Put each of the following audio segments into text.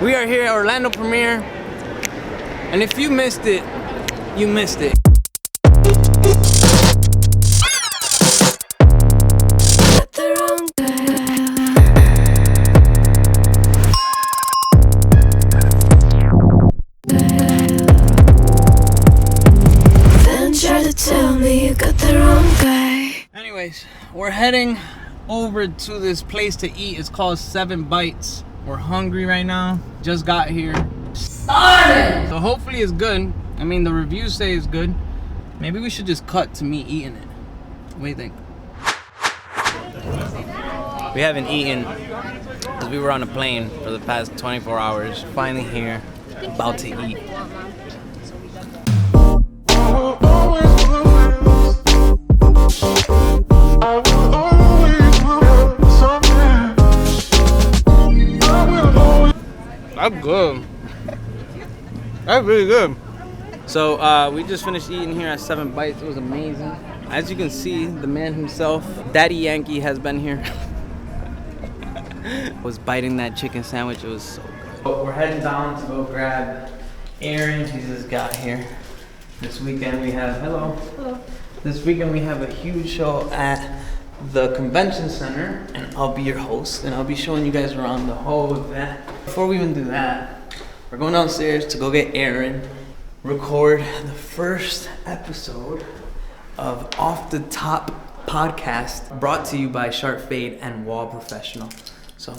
We are here at Orlando premiere, and if you missed it, you missed it. Tell me you got the wrong guy. Anyways, we're heading over to this place to eat. It's called 7 Bites. We're hungry right now. Just got here. Starving! So hopefully it's good. I mean, the reviews say it's good. Maybe we should just cut to me eating it. What do you think? We haven't eaten because we were on a plane for the past 24 hours. Finally here, about to eat. That's good. That's really good. So we just finished eating here at 7 Bites. It was amazing. As you can see, the man himself, Daddy Yankee, has been here. Was biting that chicken sandwich. It was so good. We're heading down to go grab Aaron. He just got here. This weekend we have, hello. This weekend we have a huge show at the convention center, and I'll be your host, and I'll be showing you guys around the whole event. Before we even do that, we're going downstairs to go get Aaron, record the first episode of Off the Top podcast, brought to you by Sharp Fade and Wall Professional. So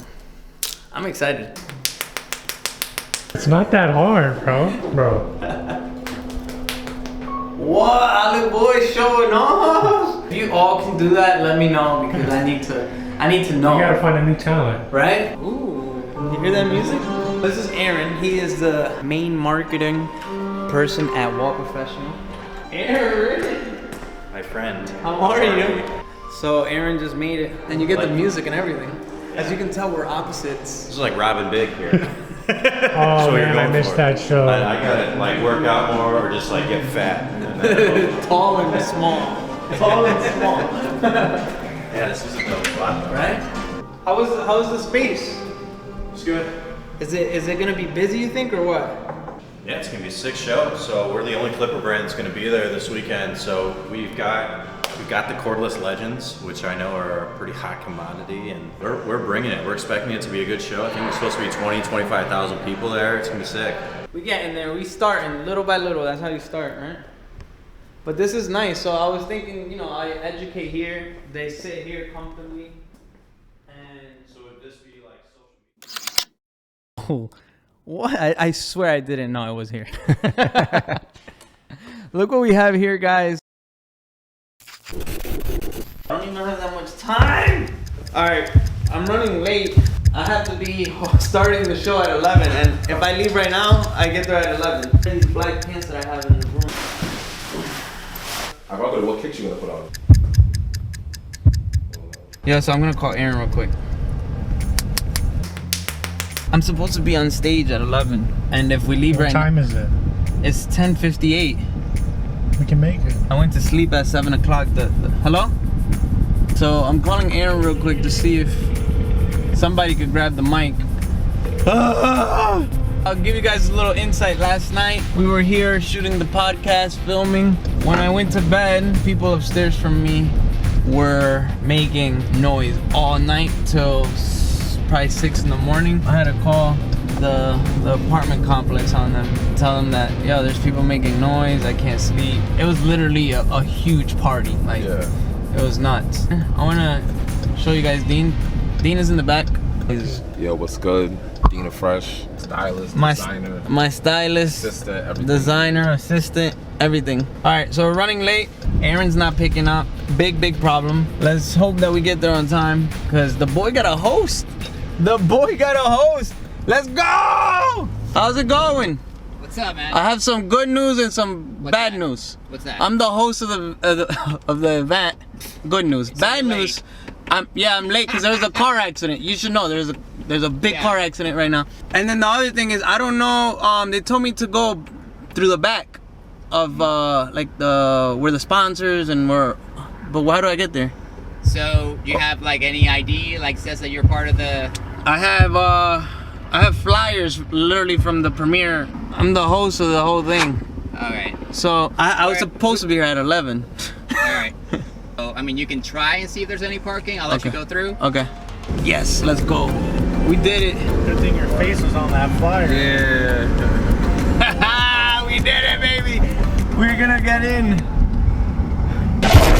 I'm excited. It's not that hard, bro. What? Olive boy showing off? If you all can do that, let me know, because I need to know. You gotta find a new talent. Right? Ooh. You hear that music? This is Aaron. He is the main marketing person at Wall Professional. Aaron! My friend. How are you? So Aaron just made it. And you get the music and everything. As you can tell, we're opposites. This is like Robin Big here. Oh man, I missed that show. I gotta like work out more or just like get fat. Tall and small. Tall and small. Yeah, this is a dope spot. Right? How is the space? It's good. Is it gonna be busy, you think, or what? Yeah, it's gonna be a 6 show. So we're the only Clipper brand that's gonna be there this weekend. So we've got the cordless Legends, which I know are a pretty hot commodity, and we're bringing it. We're expecting it to be a good show. I think it's supposed to be 25,000 people there. It's gonna be sick. We getting there. We starting little by little. That's how you start, right? But this is nice. So I was thinking, I educate here. They sit here comfortably. And So would this be like social? Oh, what? I swear I didn't know I was here. Look what we have here, guys. I don't even have that much time. All right, I'm running late. I have to be starting the show at 11, and if I leave right now, I get there at 11. These black pants that I have in the room. I wonder what kicks you gonna put on. Yeah, so I'm gonna call Aaron real quick. I'm supposed to be on stage at 11, and if we leave What time is it? it's 10:58. We can make it. I went to sleep at 7 o'clock. Hello? So I'm calling Aaron real quick to see if somebody could grab the mic. I'll give you guys a little insight. Last night, we were here shooting the podcast, filming. When I went to bed, people upstairs from me were making noise all night till probably 6 in the morning. I had to call the apartment complex on them, tell them that, yo, there's people making noise, I can't sleep. It was literally a huge party. Like, Yeah. It was nuts. I wanna show you guys Dean. Dean is in the back. He's Yo, what's good? Dina Fresh, stylist, designer, my stylist, assistant, everything. designer, assistant, everything. All right, so we're running late. Aaron's not picking up. Big problem. Let's hope that we get there on time, because the boy got a host. The boy got a host. Let's go! How's it going? What's up, man? I have some good news and some bad that? news. What's that? I'm the host of the event. Good news. Bad you're news. I'm late because there was a car accident. You should know there's a big car accident right now. And then the other thing is, I don't know. They told me to go through the back of where the sponsors and where. But how do I get there? So you have like any ID like says that you're part of the? I have I have flyers literally from the premiere. I'm the host of the whole thing. Alright. So I was supposed to be here at 11. Alright. So, I mean, you can try and see if there's any parking. I'll let you go through. Okay. Yes, let's go. We did it. Good thing your face was on that flyer. Yeah. We did it, baby. We're gonna get in.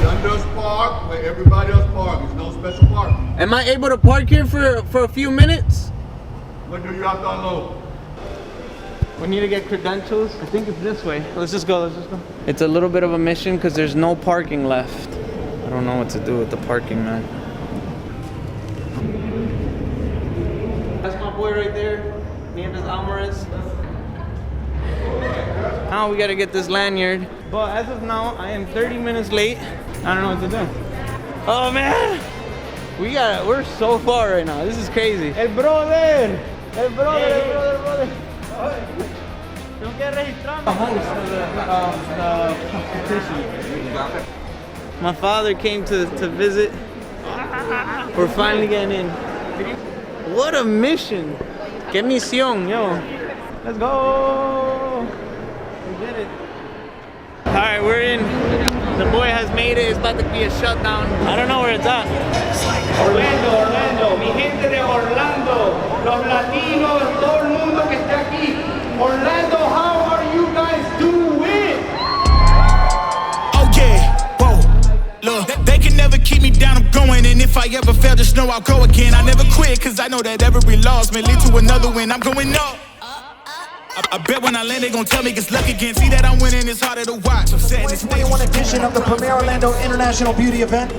Under park where everybody else park. There's no special parking. Am I able to park here for a few minutes? When do you have to unload? We need to get credentials. I think it's this way. Let's just go. It's a little bit of a mission because there's no parking left. I don't know what to do with the parking, man. That's my boy right there. Nieves Alvarez. Now we gotta get this lanyard. But as of now, I am 30 minutes late. I don't know what to do. Oh man! We're so far right now. This is crazy. El brother! El brother! Don't get registrado. The host of the competition. My father came to visit. We're finally getting in. What a mission! Que misión, yo. Let's go! We did it. Alright, we're in. The boy has made it. It's about to be a shutdown. I don't know where it's at. Orlando, mi gente de Orlando, los latinos, todo el mundo que está aquí. Orlando, how are you guys doing? Oh yeah, whoa, look, they can never keep me down, I'm going. And if I ever fail, just know I'll go again. I never quit, cause I know that every loss may lead to another win. I'm going up. I bet when I land, they gon' tell me it's luck again. See that I'm winning, it's harder to watch. I'm setting the stage. 2021 edition of the Premier Orlando International Beauty Event.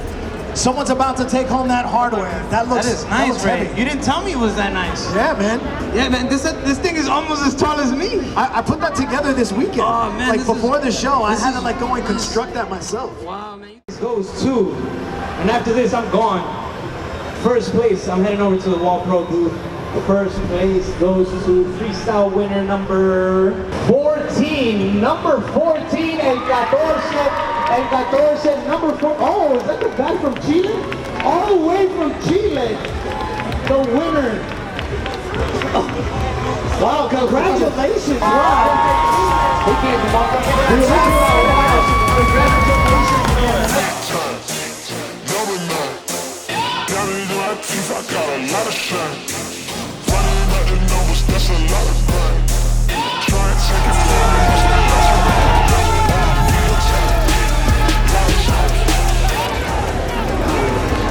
Someone's about to take home that hardware. That is Nice, Ray. heavy. You didn't tell me it was that nice. Yeah, man. Yeah, man. This thing is almost as tall as me. I put that together this weekend. Oh, man, like this before the show, I had to is- like go and construct that myself. Wow, man. This goes to, and after this, I'm gone. First place, I'm heading over to the Wall Pro booth. The first place goes to freestyle winner number 14. Number 14, el 14, number 4. Oh, is that the guy from Chile? All the way from Chile. The winner. Wow, congratulations. Wow. He came from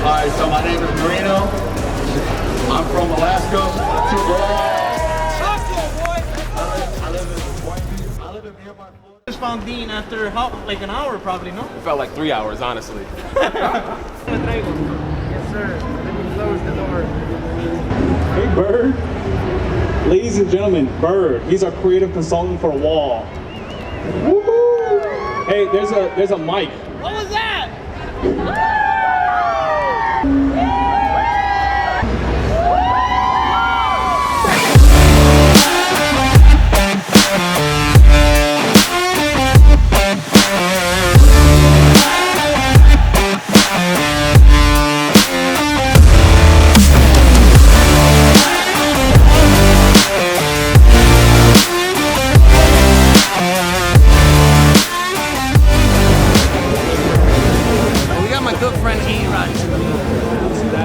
Alright, so my name is Marino. I'm from Alaska. I live in nearby Florida. Just found Dean after like an hour, probably, no? It felt like 3 hours, honestly. Yes, sir. Let me close the door. Hey, Bird. Ladies and gentlemen, Bird. He's our creative consultant for Wall. Woohoo! Hey, there's a mic. What was that?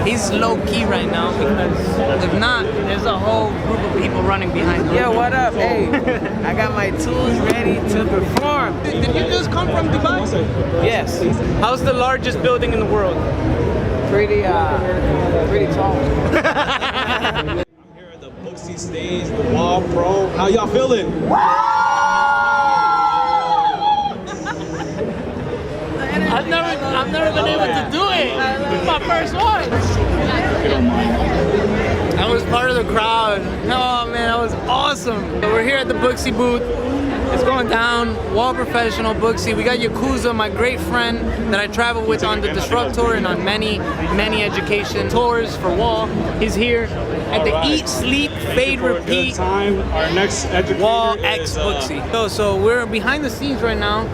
He's low key right now because if not, there's a whole group of people running behind him. Yo, what up? Hey, I got my tools ready to perform. Did you just come from Dubai? Yes. How's the largest building in the world? Pretty tall. I'm here at the Booksy stage, the Wall Pro. How y'all feeling? I've never been able to do it. This is my first one. I was part of the crowd. Oh man, that was awesome. So we're here at the Booksy booth. It's going down. Wall Professional Booksy. We got Yakuza, my great friend that I travel with on the Disrupt Tour and on many education tours for Wall. He's here at the Eat, Sleep, Fade, Repeat Our next educator Wall is, X Booksy. So we're behind the scenes right now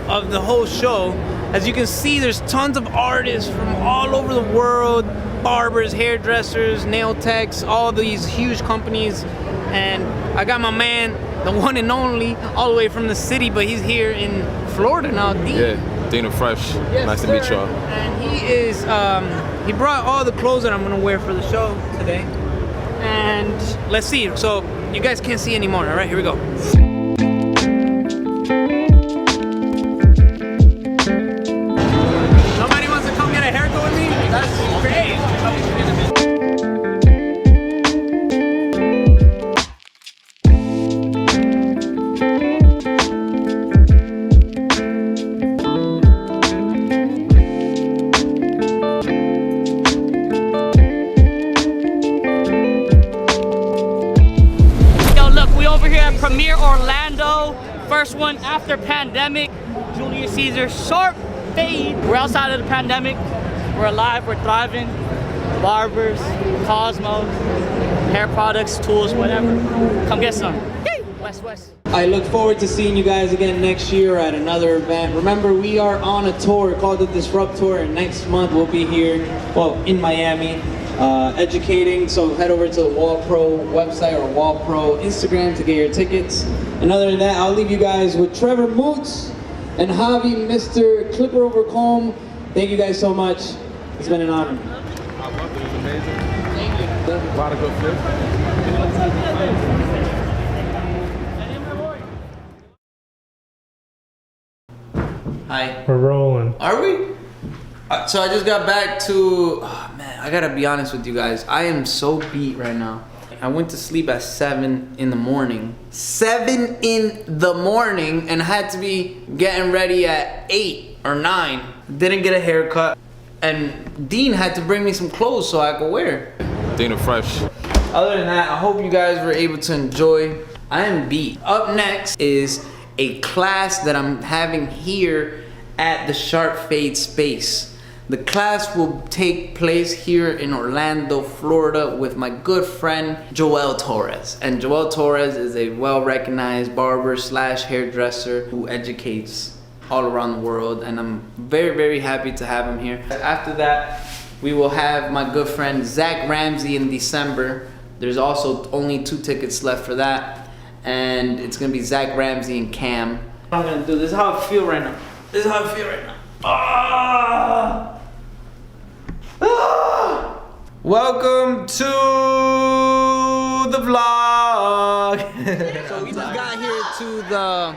of the whole show. As you can see, there's tons of artists from all over the world, barbers, hairdressers, nail techs, all these huge companies. And I got my man, the one and only, all the way from the city, but he's here in Florida now, Dean. Yeah, Dean and Fresh. Yes, nice sir. to meet y'all. And he is, he brought all the clothes that I'm gonna wear for the show today. And let's see, so you guys can't see anymore, all right, here we go. Nobody wants to come get a haircut with me? That's great. Premier Orlando, first one after pandemic. Julius Caesar, sharp fade. We're outside of the pandemic. We're alive, we're thriving. Barbers, Cosmos, hair products, tools, whatever. Come get some. West. I look forward to seeing you guys again next year at another event. Remember, we are on a tour called the Disrupt Tour, and next month we'll be here, well, in Miami. Educating, so head over to the Wall Pro website or Wall Pro Instagram to get your tickets. And other than that, I'll leave you guys with Trevor Moots and Javi, Mr. Clipper over Comb. Thank you guys so much. It's been an honor. I loved it. It was amazing. Thank you. A lot of good fits. Hi. We're rolling. Are we? So I just got back to, oh man, I gotta be honest with you guys. I am so beat right now. I went to sleep at 7 in the morning. 7 in the morning, and I had to be getting ready at 8 or 9. Didn't get a haircut. And Dean had to bring me some clothes so I could wear. Dean and Fresh. Other than that, I hope you guys were able to enjoy. I am beat. Up next is a class that I'm having here at the Sharp Fade Space. The class will take place here in Orlando, Florida with my good friend Joel Torres. And Joel Torres is a well-recognized barber slash hairdresser who educates all around the world, and I'm very, very happy to have him here. After that, we will have my good friend Zach Ramsey in December. There's also only 2 tickets left for that, and it's gonna be Zach Ramsey and Cam. I'm gonna do this. Is how I feel right now. This is how I feel right now. Ah! Ah! Welcome to the vlog. So we just got here to the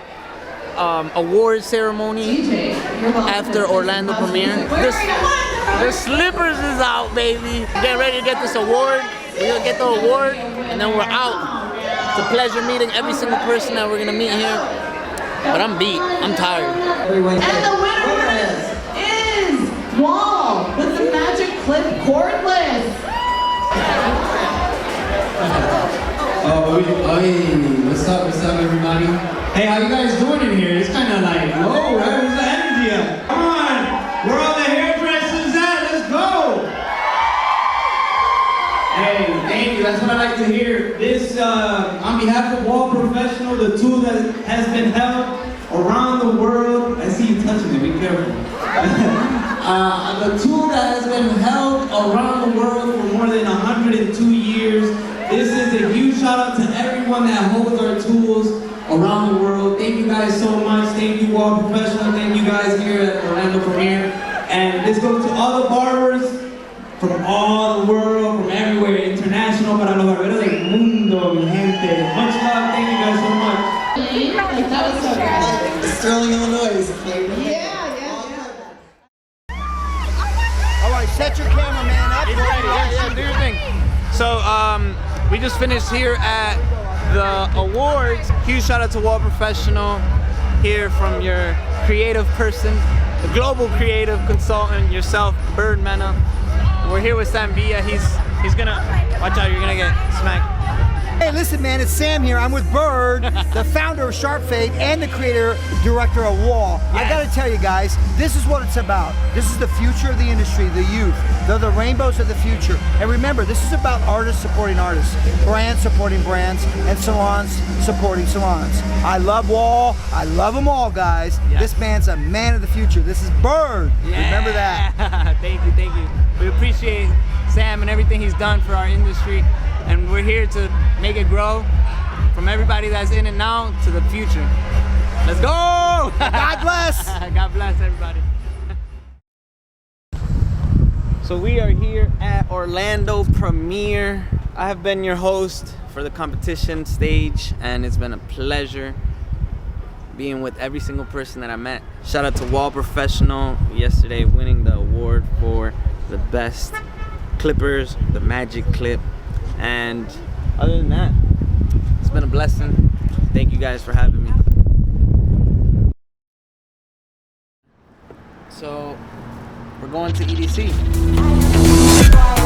award ceremony after Orlando premiere. The slippers is out, baby. Getting ready to get this award. We're gonna get the award and then we're out. It's a pleasure meeting every single person that we're gonna meet here. But I'm beat. I'm tired. And the winner is Wall with the Magic Clip Cordless. What's up, everybody? Hey, how you guys doing in here? It's kind of like low, right? Where's the energy at? Come on, where all the hairdressers at? Let's go! Hey, thank you. That's what I like to hear. This, on behalf of Wall Professional, the tool that has been held around the world. I see you touching it. Be careful. The tool that has been held around the world for more than 102 years. This is a huge shout out to everyone that holds our tools around the world. Thank you guys so much. Thank you, Wall Professional. Thank you guys here at Orlando Premiere. And this goes to all the barbers from all the world, from everywhere, international, para los barberos del mundo, mi gente. Much love. Thank you guys so much. That was so good. Sterling, Illinois. Yeah. All right, set your cameraman up. Yeah, do your thing. So, we just finished here at the awards. Huge shout out to Wall Professional, here from your creative person, the global creative consultant, yourself, Bird Mena. We're here with Sam Villa. He's gonna, watch out, you're gonna get smacked. Hey, listen, man, it's Sam here. I'm with Bird, the founder of Sharp Fade and the creator, director of Wall. Yes. I gotta tell you guys, this is what it's about. This is the future of the industry, the youth. They're the rainbows of the future. And remember, this is about artists supporting artists, brands supporting brands, and salons supporting salons. I love Wall. I love them all, guys. Yes. This man's a man of the future. This is Bird. Yeah. Remember that. Thank you, thank you. We appreciate Sam and everything he's done for our industry. And we're here to make it grow from everybody that's in it now to the future. Let's go! God bless! God bless everybody. So we are here at Orlando Premiere. I have been your host for the competition stage, and it's been a pleasure being with every single person that I met. Shout out to Wall Professional yesterday winning the award for the best clippers, the magic clip. And other than that, it's been a blessing. Thank you guys for having me. So we're going to EDC.